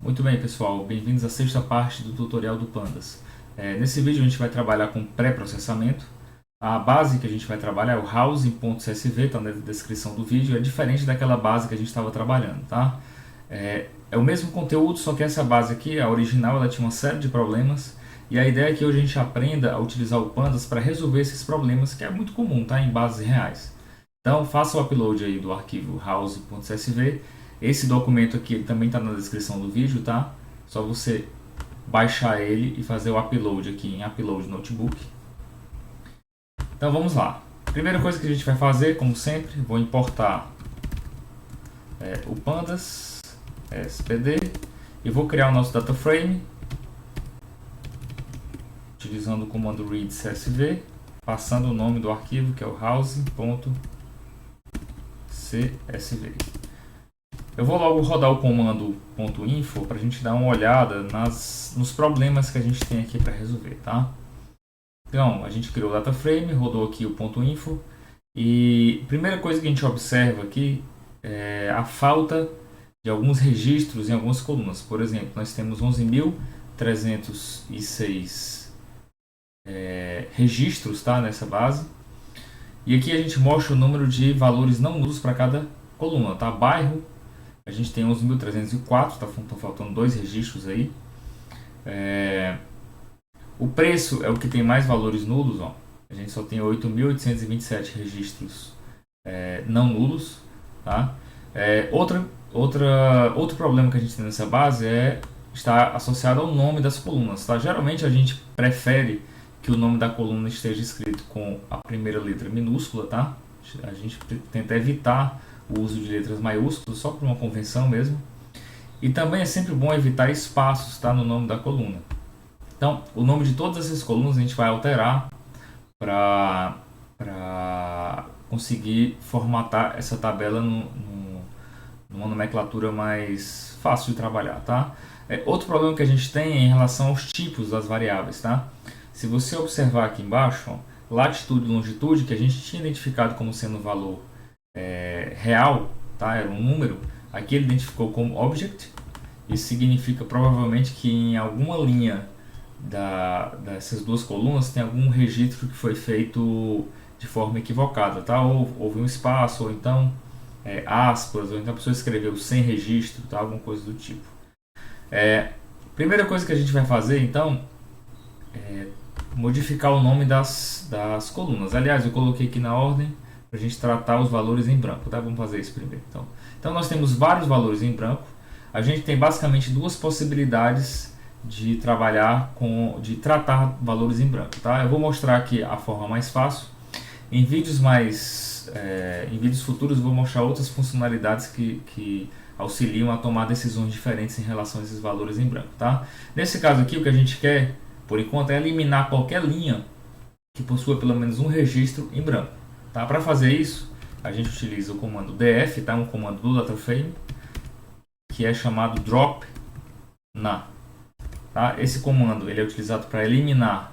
Muito bem, pessoal, bem-vindos à sexta parte do tutorial do Pandas. Nesse vídeo a gente vai trabalhar com pré-processamento. A base que a gente vai trabalhar é o house.csv, está na descrição do vídeo, é diferente daquela base que a gente estava trabalhando, tá? É o mesmo conteúdo, só que essa base aqui, a original, ela tinha uma série de problemas, e a ideia é que hoje a gente aprenda a utilizar o Pandas para resolver esses problemas, que é muito comum, tá? Em bases reais. Então faça o upload aí do arquivo house.csv. Esse documento aqui também está na descrição do vídeo, tá? Só você baixar ele e fazer o upload aqui em Upload Notebook. Então vamos lá. Primeira coisa que a gente vai fazer, como sempre, vou importar o pandas spd e vou criar o nosso data frame utilizando o comando read csv, passando o nome do arquivo que é o house.csv. Eu vou logo rodar o comando .info para a gente dar uma olhada nos problemas que a gente tem aqui para resolver, tá? Então, a gente criou o data frame, rodou aqui o .info e a primeira coisa que a gente observa aqui é a falta de alguns registros em algumas colunas. Por exemplo, nós temos 11.306 registros, tá, nessa base. E aqui a gente mostra o número de valores não nulos para cada coluna, tá? Bairro, a gente tem 11.304, tá faltando dois registros aí. O preço é o que tem mais valores nulos, ó. A gente só tem 8.827 registros não nulos, tá? Outro problema que a gente tem nessa base está associado ao nome das colunas, tá? Geralmente a gente prefere que o nome da coluna esteja escrito com a primeira letra minúscula, tá? A gente tenta evitar o uso de letras maiúsculas, só por uma convenção mesmo. E também é sempre bom evitar espaços, tá, no nome da coluna. Então, o nome de todas essas colunas a gente vai alterar para conseguir formatar essa tabela numa nomenclatura mais fácil de trabalhar, tá? Outro problema que a gente tem é em relação aos tipos das variáveis, tá? Se você observar aqui embaixo, ó, latitude e longitude, que a gente tinha identificado como sendo um valor real, tá? Era um número, aqui ele identificou como object. Isso significa provavelmente que em alguma linha dessas duas colunas tem algum registro que foi feito de forma equivocada, tá? Ou houve um espaço, ou então aspas, ou então a pessoa escreveu sem registro, tá? Alguma coisa do tipo. Primeira coisa que a gente vai fazer então é modificar o nome das colunas. Aliás, eu coloquei aqui na ordem para a gente tratar os valores em branco, tá? Vamos fazer isso primeiro. Então nós temos vários valores em branco. A gente tem basicamente duas possibilidades de tratar valores em branco, tá? Eu vou mostrar aqui a forma mais fácil. Em vídeos futuros eu vou mostrar outras funcionalidades que auxiliam a tomar decisões diferentes em relação a esses valores em branco, tá? Nesse caso aqui, o que a gente quer, por enquanto, é eliminar qualquer linha que possua pelo menos um registro em branco, tá? Para fazer isso, a gente utiliza o comando df, tá? Um comando do DataFrame, que é chamado drop na. Tá? Esse comando ele é utilizado para eliminar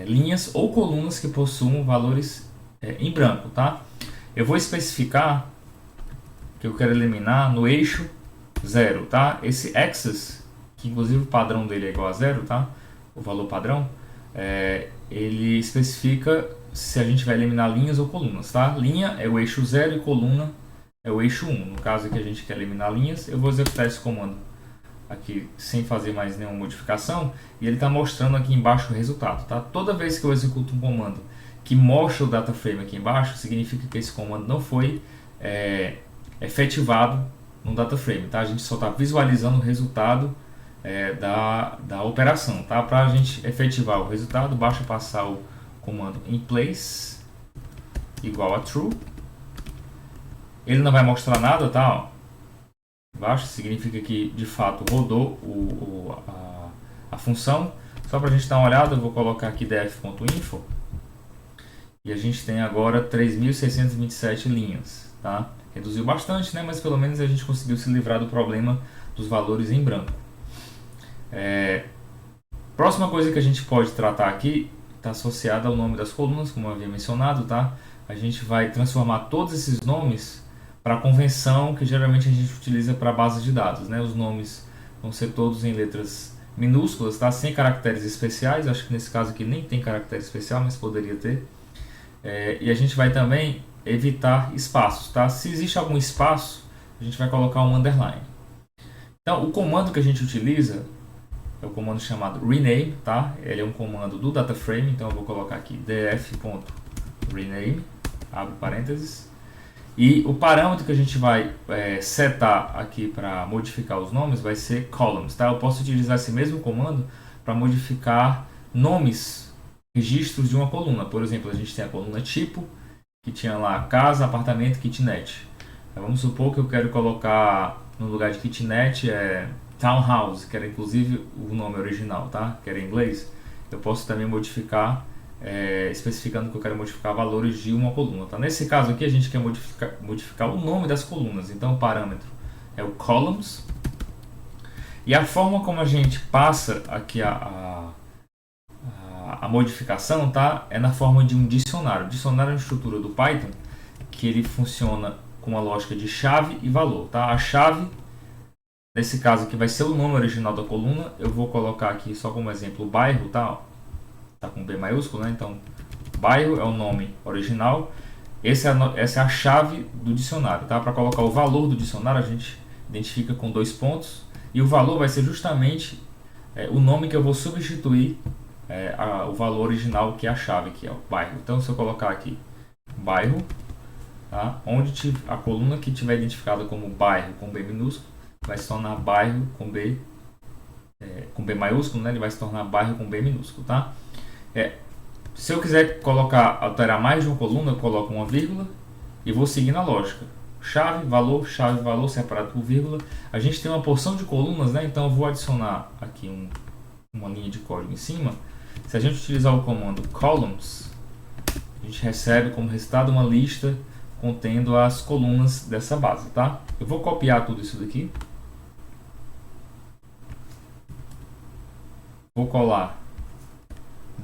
linhas ou colunas que possuam valores em branco, tá? Eu vou especificar que eu quero eliminar no eixo 0, tá? Esse axis, que inclusive o padrão dele é igual a 0, tá? O valor padrão, ele especifica se a gente vai eliminar linhas ou colunas, tá? Linha é o eixo 0 e coluna é o eixo 1. No caso aqui a gente quer eliminar linhas, eu vou executar esse comando aqui sem fazer mais nenhuma modificação e ele está mostrando aqui embaixo o resultado, tá? Toda vez que eu executo um comando que mostra o data frame aqui embaixo, significa que esse comando não foi efetivado no data frame, tá? A gente só está visualizando o resultado da operação, tá? Para a gente efetivar o resultado, basta passar o comando in place igual a true. Ele não vai mostrar nada, tá? Ó, embaixo significa que de fato rodou a função. Só para a gente dar uma olhada, eu vou colocar aqui df.info e a gente tem agora 3.627 linhas, tá? Reduziu bastante, né? Mas pelo menos a gente conseguiu se livrar do problema dos valores em branco. Próxima coisa que a gente pode tratar aqui está associada ao nome das colunas, como eu havia mencionado, tá? A gente vai transformar todos esses nomes para a convenção que geralmente a gente utiliza para bases de dados, né? Os nomes vão ser todos em letras minúsculas, tá? Sem caracteres especiais. Acho que nesse caso aqui nem tem caractere especial, mas poderia ter. E a gente vai também evitar espaços, tá? Se existe algum espaço, a gente vai colocar um underline. Então, o comando que a gente utiliza é o comando chamado rename, tá? Ele é um comando do DataFrame, então eu vou colocar aqui df.rename, abre parênteses. E o parâmetro que a gente vai setar aqui para modificar os nomes vai ser columns, tá? Eu posso utilizar esse mesmo comando para modificar nomes, registros de uma coluna. Por exemplo, a gente tem a coluna tipo, que tinha lá casa, apartamento, kitnet. Vamos supor que eu quero colocar no lugar de kitnet townhouse, que era inclusive o nome original, tá? Que era em inglês. Eu posso também modificar, especificando que eu quero modificar valores de uma coluna, tá? Nesse caso aqui a gente quer modificar o nome das colunas, então o parâmetro é o columns. E a forma como a gente passa aqui a modificação, tá? É na forma de um dicionário. O dicionário é uma estrutura do Python que ele funciona com a lógica de chave e valor, tá? A chave, nesse caso aqui, vai ser o nome original da coluna. Eu vou colocar aqui só como exemplo o bairro, tá? Tá com B maiúsculo, né? Então, bairro é o nome original. Essa é a chave do dicionário, tá? Para colocar o valor do dicionário, a gente identifica com 2 pontos. E o valor vai ser justamente o nome que eu vou substituir o valor original, que é a chave, que é o bairro. Então, se eu colocar aqui bairro, tá? Onde a coluna que tiver identificada como bairro com B minúsculo vai se tornar bairro com B maiúsculo, né? Ele vai se tornar bairro com B minúsculo, tá? Se eu quiser alterar mais de uma coluna, eu coloco uma vírgula e vou seguir na lógica. Chave, valor, separado por vírgula. A gente tem uma porção de colunas, né? Então eu vou adicionar aqui uma linha de código em cima. Se a gente utilizar o comando columns, a gente recebe como resultado uma lista contendo as colunas dessa base, tá? Eu vou copiar tudo isso daqui. Vou colar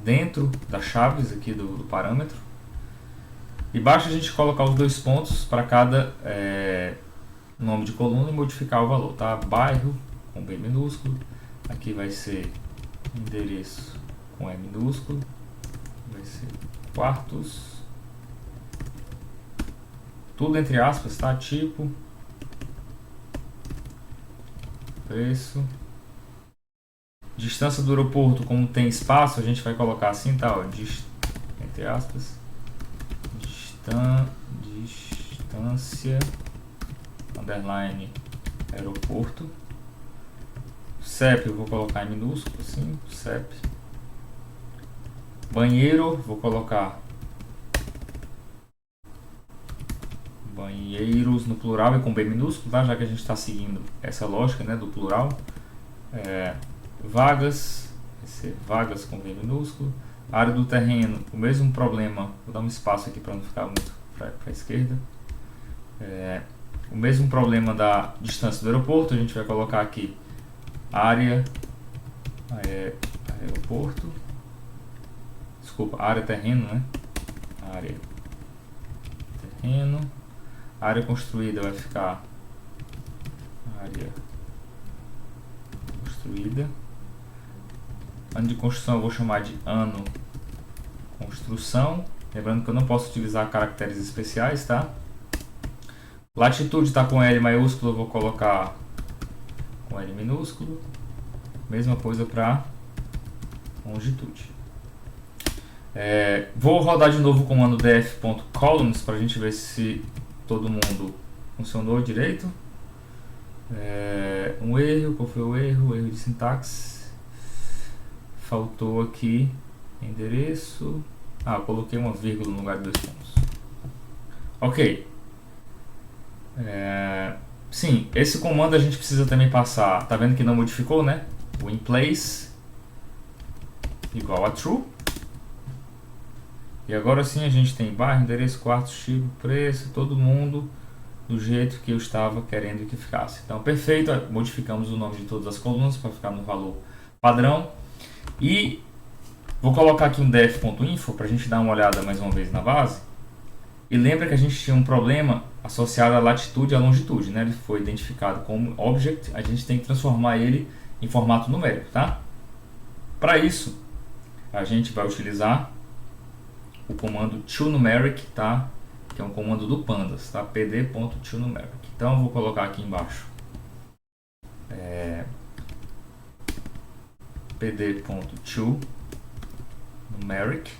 dentro das chaves aqui do parâmetro. E basta a gente colocar os 2 pontos para cada nome de coluna e modificar o valor, tá? Bairro com B minúsculo. Aqui vai ser endereço com E minúsculo. Vai ser quartos. Tudo entre aspas, tá? Tipo. Preço. Distância do aeroporto, como tem espaço, a gente vai colocar assim, tá? Ó, entre aspas. Distância underline aeroporto. CEP eu vou colocar em minúsculo, assim, CEP. Banheiro, vou colocar banheiros no plural e com B minúsculo, tá? Já que a gente está seguindo essa lógica, né, do plural. Vagas, vai ser vagas com B minúsculo. Área do terreno, o mesmo problema. Vou dar um espaço aqui para não ficar muito para a esquerda. O mesmo problema da distância do aeroporto, a gente vai colocar aqui área aeroporto. Desculpa, área terreno, né? Área terreno. Área construída vai ficar área construída. Ano de construção eu vou chamar de ano construção. Lembrando que eu não posso utilizar caracteres especiais, tá? Latitude está com L maiúsculo, eu vou colocar com L minúsculo. Mesma coisa para longitude. Vou rodar de novo o comando df.columns para a gente ver se todo mundo funcionou direito. Um erro, qual foi o erro? Erro de sintaxe. Faltou aqui endereço. Eu coloquei uma vírgula no lugar de 2 pontos. Ok. Sim, esse comando a gente precisa também passar. Tá vendo que não modificou, né? O inPlace igual a true. E agora sim a gente tem bairro, endereço, quarto, tipo, preço, todo mundo do jeito que eu estava querendo que ficasse. Então, perfeito, modificamos o nome de todas as colunas para ficar no valor padrão. E vou colocar aqui um def.info para a gente dar uma olhada mais uma vez na base. E lembra que a gente tinha um problema associado à latitude e à longitude, né? Ele foi identificado como object, a gente tem que transformar ele em formato numérico, tá? Para isso, a gente vai utilizar o comando toNumeric, tá? Que é um comando do pandas, tá? pd.toNumeric. Então eu vou colocar aqui embaixo pd.toNumeric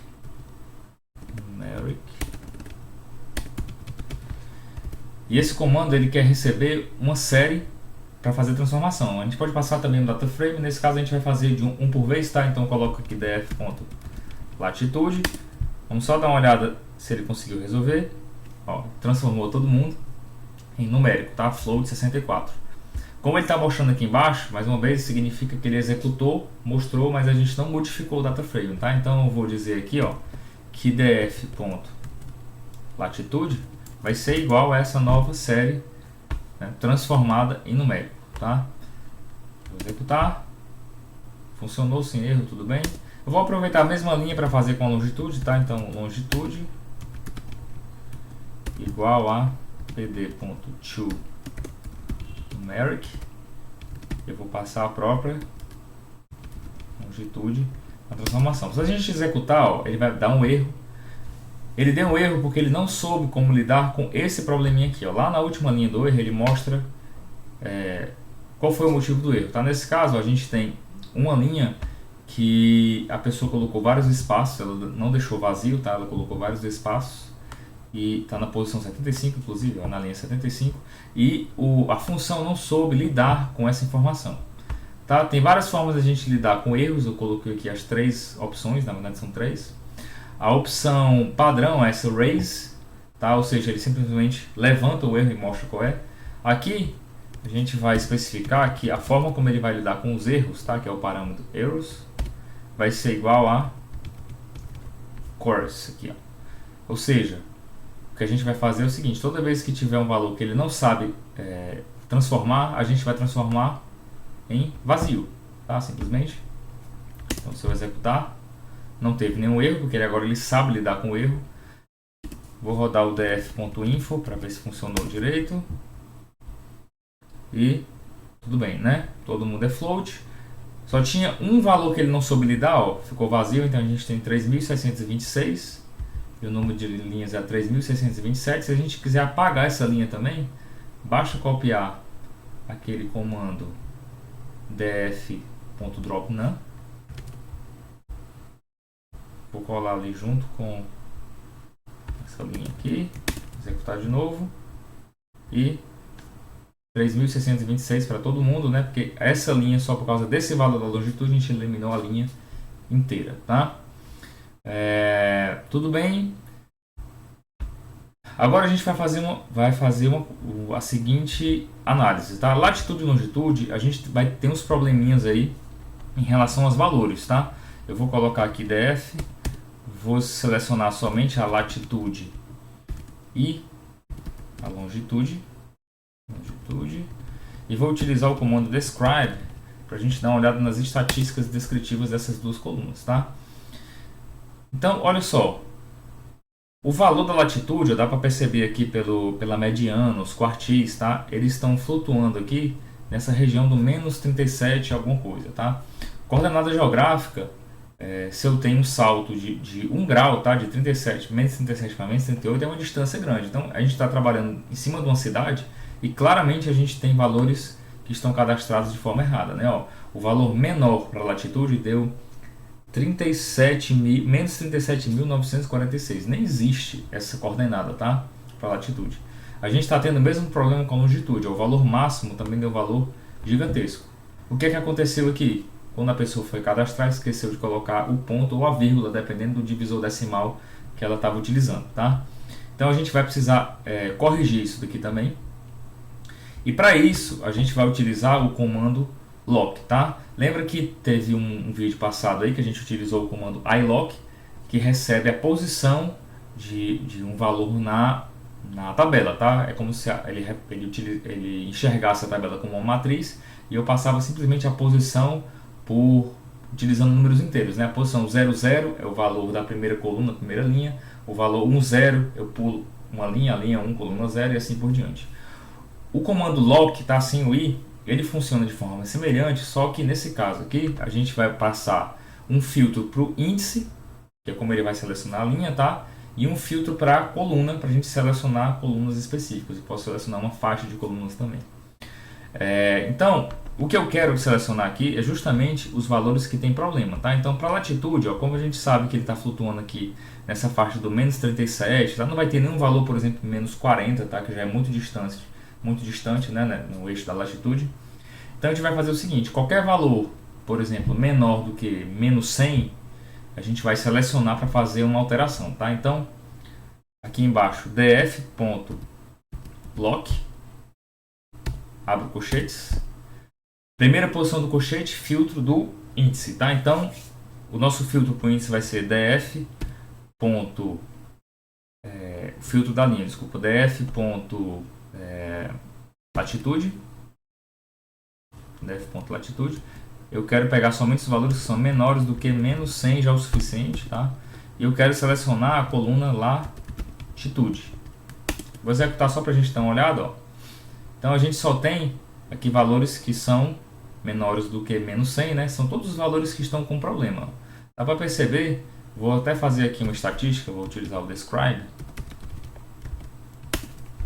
e esse comando ele quer receber uma série para fazer transformação. A gente pode passar também no data frame, nesse caso a gente vai fazer de um por vez, tá? Então eu coloco aqui df.latitude. Vamos só dar uma olhada se ele conseguiu resolver. Ó, transformou todo mundo em numérico, tá? Float 64. Como ele está mostrando aqui embaixo, mais uma vez, significa que ele executou, mostrou, mas a gente não modificou o data frame, tá? Então eu vou dizer aqui, ó, que df.latitude vai ser igual a essa nova série, né, transformada em numérico, tá? Vou executar. Funcionou sem erro, tudo bem? Eu vou aproveitar a mesma linha para fazer com a longitude, tá? Então longitude igual a pd.toNumeric. Eu vou passar a própria longitude na transformação. Se a gente executar, ó, ele vai dar um erro. Ele deu um erro porque ele não soube como lidar com esse probleminha aqui, ó. Lá na última linha do erro ele mostra qual foi o motivo do erro, tá? Nesse caso a gente tem uma linha que a pessoa colocou vários espaços, ela não deixou vazio, tá? Ela colocou vários espaços e está na posição 75, inclusive, ó, na linha 75, e a função não soube lidar com essa informação. Tá? Tem várias formas de a gente lidar com erros, eu coloquei aqui as três opções, na verdade são três. A opção padrão é essa raise, tá? Ou seja, ele simplesmente levanta o erro e mostra qual é. Aqui a gente vai especificar que a forma como ele vai lidar com os erros, tá? Que é o parâmetro errors, vai ser igual a course aqui, ó. Ou seja, o que a gente vai fazer é o seguinte: toda vez que tiver um valor que ele não sabe transformar, a gente vai transformar em vazio, tá? Simplesmente. Então se eu executar, não teve nenhum erro, porque ele sabe lidar com o erro. Vou rodar o df.info para ver se funcionou direito. E tudo bem, né? Todo mundo é float. Só tinha um valor que ele não soube lidar, ó, ficou vazio, então a gente tem 3.626 e o número de linhas é 3.627. Se a gente quiser apagar essa linha também, basta copiar aquele comando df.dropNum. Vou colar ali junto com essa linha aqui, executar de novo e 3.626 para todo mundo, né? Porque essa linha, só por causa desse valor da longitude, a gente eliminou a linha inteira, tá? Tudo bem. Agora a gente vai fazer a seguinte análise, tá? Latitude e longitude, a gente vai ter uns probleminhas aí em relação aos valores, tá? Eu vou colocar aqui df, vou selecionar somente a latitude e a longitude, e vou utilizar o comando describe para a gente dar uma olhada nas estatísticas descritivas dessas duas colunas, tá? Então, olha só, o valor da latitude, dá para perceber aqui pela mediana, os quartis, tá? Eles estão flutuando aqui nessa região do menos 37 alguma coisa, tá? Coordenada geográfica, se eu tenho um salto de 1 grau, tá? De 37, menos 37 para menos 38 é uma distância grande. Então, a gente está trabalhando em cima de uma cidade e claramente a gente tem valores que estão cadastrados de forma errada, né? Ó, o valor menor para a latitude deu menos 37.946. Nem existe essa coordenada, tá? Para latitude. A gente está tendo o mesmo problema com a longitude. O valor máximo também deu um valor gigantesco. O que é que aconteceu aqui? Quando a pessoa foi cadastrar, esqueceu de colocar o ponto ou a vírgula, dependendo do divisor decimal que ela estava utilizando, tá? Então a gente vai precisar corrigir isso daqui também. E para isso a gente vai utilizar o comando lock, tá? Lembra que teve um vídeo passado aí que a gente utilizou o comando ilock, que recebe a posição de um valor na tabela, tá? É como se ele enxergasse a tabela como uma matriz e eu passava simplesmente a posição utilizando números inteiros, né? A posição 00 é o valor da primeira coluna, primeira linha. O valor 10 eu pulo uma linha 1, coluna 0 e assim por diante. O comando lock, tá, sem o i, ele funciona de forma semelhante, só que nesse caso aqui a gente vai passar um filtro para o índice, que é como ele vai selecionar a linha, tá? E um filtro para a coluna, para a gente selecionar colunas específicas. Eu posso selecionar uma faixa de colunas também. Então, o que eu quero selecionar aqui é justamente os valores que tem problema, tá? Então, para latitude, ó, como a gente sabe que ele está flutuando aqui nessa faixa do menos 37, tá? Não vai ter nenhum valor, por exemplo, menos 40, tá? Que já é muito distante, né, no eixo da latitude. Então, a gente vai fazer o seguinte, qualquer valor, por exemplo, menor do que menos 100, a gente vai selecionar para fazer uma alteração, tá? Então, aqui embaixo, df.lock, abre colchetes, primeira posição do colchete, filtro do índice, tá? Então, o nosso filtro para o índice vai ser df. Filtro da linha, desculpa, df.latitude, df.latitude. Eu quero pegar somente os valores que são menores do que menos 100 já é o suficiente, tá? E eu quero selecionar a coluna latitude. Vou executar só para a gente dar uma olhada, ó. Então a gente só tem aqui valores que são menores do que menos 100, né? São todos os valores que estão com problema. Dá para perceber? Vou até fazer aqui uma estatística, vou utilizar o describe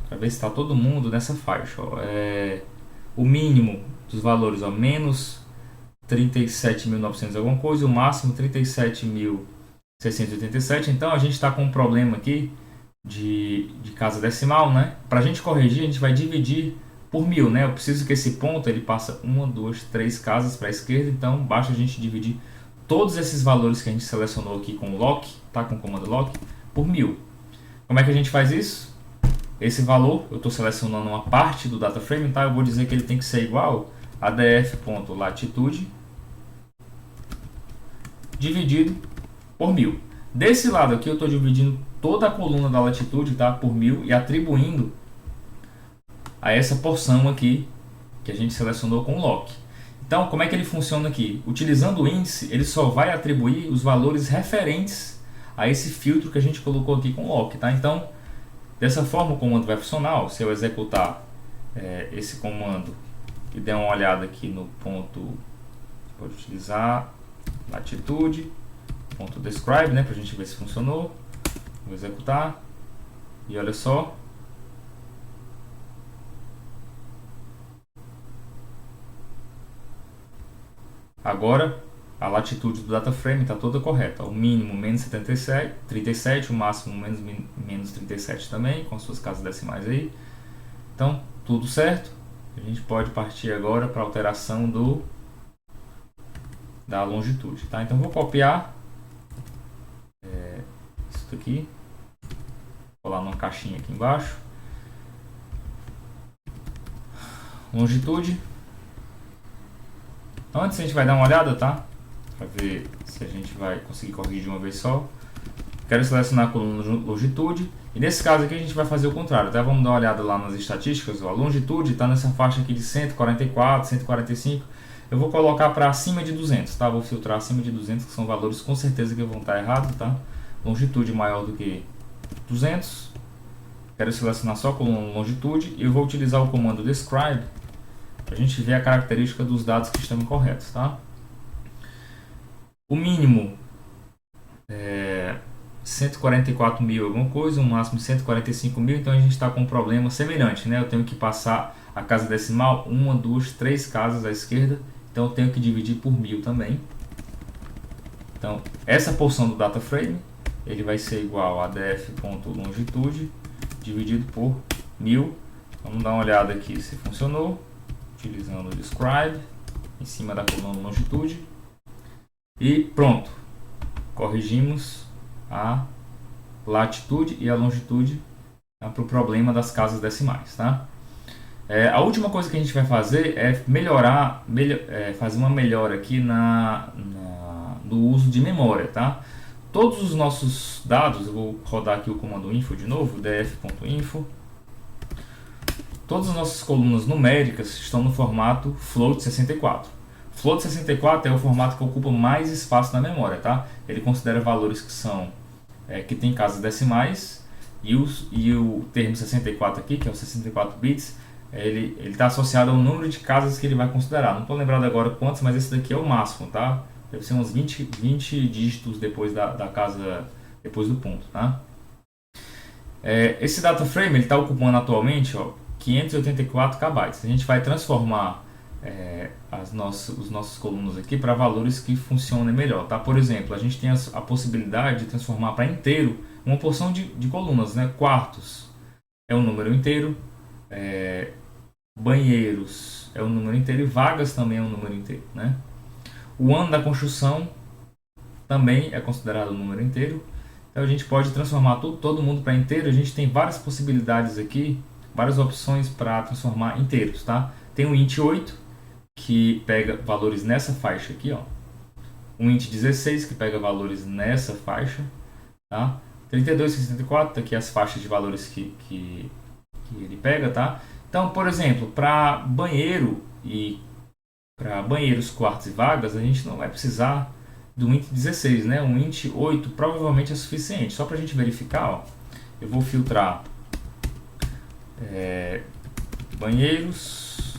para ver se está todo mundo nessa faixa, ó. O mínimo dos valores, ó, menos 37.900 alguma coisa, o máximo 37.687. Então a gente está com um problema aqui de casa decimal, né? Para a gente corrigir, a gente vai dividir por 1000, né? Eu preciso que esse ponto ele passa 1, 2, 3 casas para a esquerda, então basta a gente dividir todos esses valores que a gente selecionou aqui com o lock, tá? Com o comando lock, por 1000. Como é que a gente faz isso? Esse valor, eu estou selecionando uma parte do data frame, tá? Eu vou dizer que ele tem que ser igual a df.latitude dividido por 1000. Desse lado aqui eu estou dividindo toda a coluna da latitude, tá, por 1000 e atribuindo a essa porção aqui que a gente selecionou com o lock. Então, como é que ele funciona aqui? Utilizando o índice, ele só vai atribuir os valores referentes a esse filtro que a gente colocou aqui com o lock, tá? Então, dessa forma o comando vai funcionar. Se eu executar esse comando e der uma olhada aqui no ponto, pode utilizar latitude, ponto describe, né, para a gente ver se funcionou. Vou executar e olha só. Agora a latitude do data frame está toda correta. O mínimo menos 37, o máximo menos 37 também, com suas casas decimais aí. Então, tudo certo. A gente pode partir agora para a alteração da longitude, tá? Então, vou copiar isso aqui, colar numa caixinha aqui embaixo. Longitude. Antes a gente vai dar uma olhada, tá? Para ver se a gente vai conseguir corrigir de uma vez só. Quero selecionar a coluna longitude. E nesse caso aqui a gente vai fazer o contrário, tá? Vamos dar uma olhada lá nas estatísticas. Ó. A longitude está nessa faixa aqui de 144, 145. Eu vou colocar para acima de 200, tá? Vou filtrar acima de 200, que são valores com certeza que vão estar errados, tá? Longitude maior do que 200. Quero selecionar só a coluna longitude. E eu vou utilizar o comando describe para a gente ver a característica dos dados que estão incorretos, tá? O mínimo é 144.000 alguma coisa, o máximo 145.000, então a gente está com um problema semelhante, né? Eu tenho que passar a casa decimal 1, 2, 3 casas à esquerda, então eu tenho que dividir por 1000 também. Então essa porção do data frame ele vai ser igual a df.longitude dividido por 1000. Vamos dar uma olhada aqui se funcionou, utilizando o describe em cima da coluna longitude. E pronto, corrigimos a latitude e a longitude para o problema das casas decimais, tá? A última coisa que a gente vai fazer é fazer uma melhora aqui no uso de memória, tá? Todos os nossos dados, eu vou rodar aqui o comando info de novo, df.info. Todas as nossas colunas numéricas estão no formato float 64. Float 64 é o formato que ocupa mais espaço na memória, tá? Ele considera valores que são que tem casas decimais E o termo 64 aqui, que é o 64 bits, ele está associado ao número de casas que ele vai considerar. Não estou lembrado agora quantos, mas esse daqui é o máximo, tá? Deve ser uns 20 dígitos depois da casa, depois do ponto, tá? Esse data frame ele está ocupando atualmente, ó, 584 KB. A gente vai transformar os nossos colunas aqui para valores que funcionem melhor, tá? Por exemplo, a gente tem a possibilidade de transformar para inteiro uma porção de colunas, né? Quartos é um número inteiro, banheiros é um número inteiro e vagas também é um número inteiro, né? O ano da construção também é considerado um número inteiro. Então a gente pode transformar todo mundo para inteiro. A gente tem várias possibilidades aqui, várias opções para transformar inteiros, tá? Tem o int 8, que pega valores nessa faixa aqui, ó. Um int 16, que pega valores nessa faixa, tá? 32 e 64, tá aqui as faixas de valores que ele pega, tá? Então, por exemplo, para banheiro e para banheiros, quartos e vagas, a gente não vai precisar do int 16, né? Um int 8 provavelmente é suficiente. Só para a gente verificar, ó, eu vou filtrar banheiros,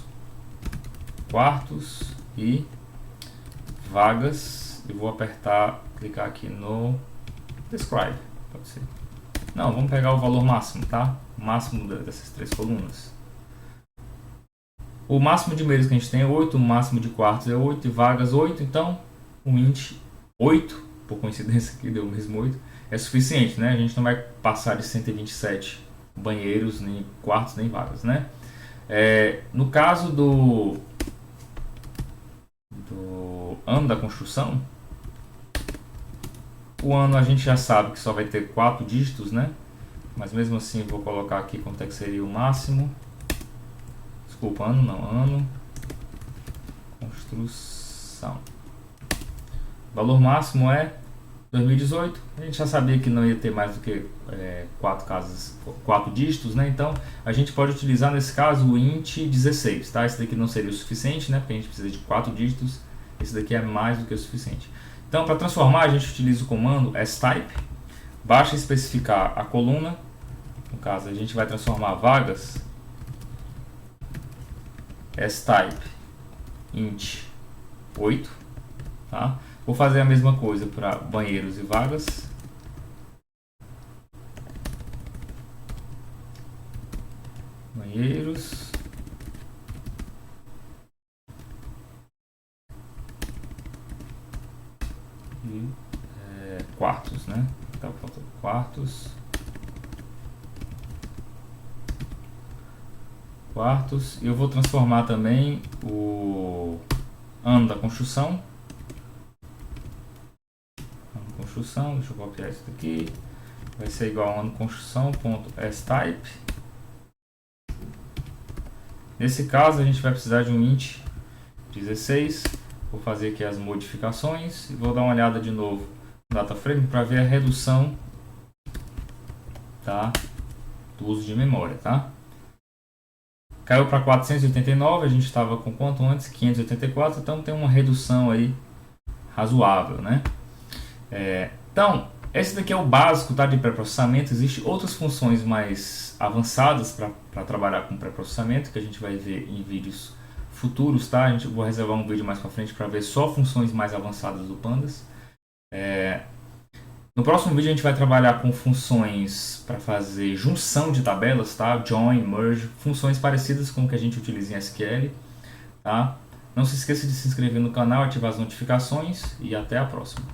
quartos e vagas. Eu vou apertar, clicar aqui no describe, pode ser. Não, vamos pegar o valor máximo, tá? O máximo dessas três colunas. O máximo de meios que a gente tem é 8, o máximo de quartos é 8 e vagas 8, então o int 8, por coincidência aqui deu o mesmo 8, é suficiente, né? A gente não vai passar de 127 banheiros, nem quartos, nem vagas, né? No caso do ano da construção, o ano a gente já sabe que só vai ter 4 dígitos, né? Mas mesmo assim vou colocar aqui quanto é que seria o máximo. Desculpa, ano não, ano construção. O valor máximo é 2018. A gente já sabia que não ia ter mais do que 4 dígitos, né? Então a gente pode utilizar nesse caso o int 16, tá? Esse daqui não seria o suficiente, né? Porque a gente precisa de 4 dígitos. Esse daqui é mais do que o suficiente. Então, para transformar, a gente utiliza o comando type, basta especificar a coluna. No caso, a gente vai transformar vagas type int 8, tá? Vou fazer a mesma coisa para banheiros e vagas. Banheiros e quartos, né? Então, quartos. E eu vou transformar também o ano da construção. Deixa eu copiar isso daqui. Vai ser igual a ano construção.type. Nesse caso a gente vai precisar de um int 16. Vou fazer aqui as modificações e vou dar uma olhada de novo no data frame para ver a redução, tá, do uso de memória, tá? Caiu para 489, a gente estava com quanto antes? 584, então tem uma redução aí razoável, né? Então, esse daqui é o básico, tá, de pré-processamento. Existem outras funções mais avançadas para trabalhar com pré-processamento que a gente vai ver em vídeos futuros, tá? A gente vou reservar um vídeo mais para frente para ver só funções mais avançadas do Pandas. No próximo vídeo a gente vai trabalhar com funções para fazer junção de tabelas, tá? Join, merge, funções parecidas com o que a gente utiliza em SQL, tá? Não se esqueça de se inscrever no canal, ativar as notificações e até a próxima.